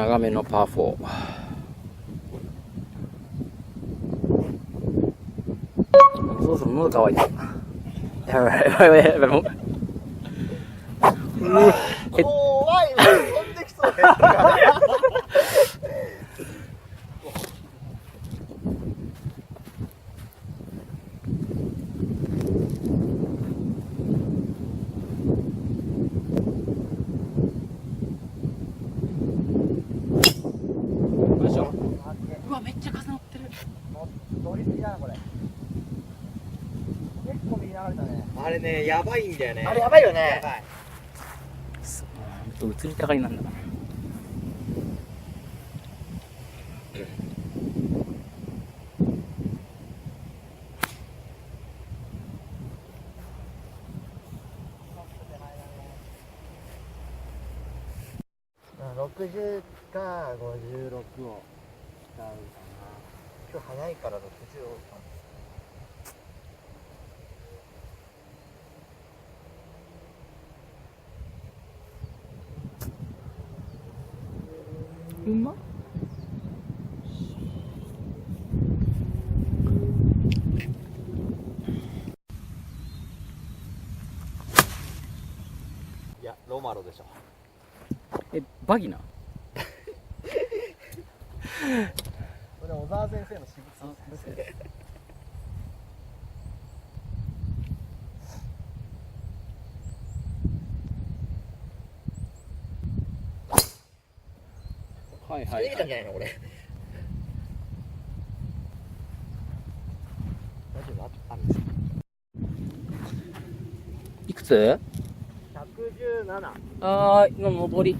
長めのパー4。そうそう、喉乾いた。やばいやばいやばい、もう。怖い、飛んできそうだよ。うわ、めっちゃ風乗ってる。乗りすぎだな、これ。結構右流れたね。あれね、やばいんだよね。あれやばいよね。やばい。ほんと移りたがりなんだな。60か56を使うかな。今日早いから60を。うまっ。いや、ロマロでしょ。バギナ。これ小沢先生の私物です。はいはい、逃げたんじゃないのこれ。大丈夫？あるんですか？いくつ？117。あー、今上り。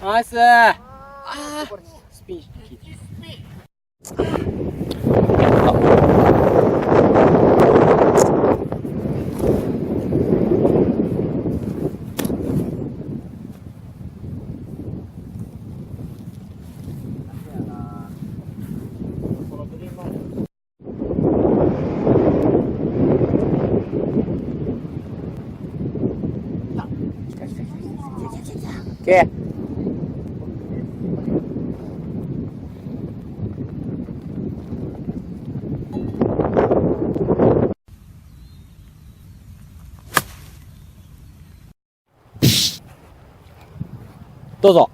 ナイスー。スピン効いてる。オッケー。どうぞ。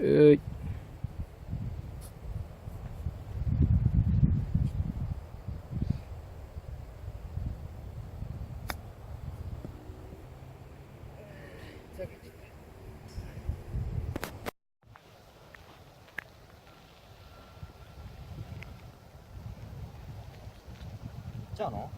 い。じゃあの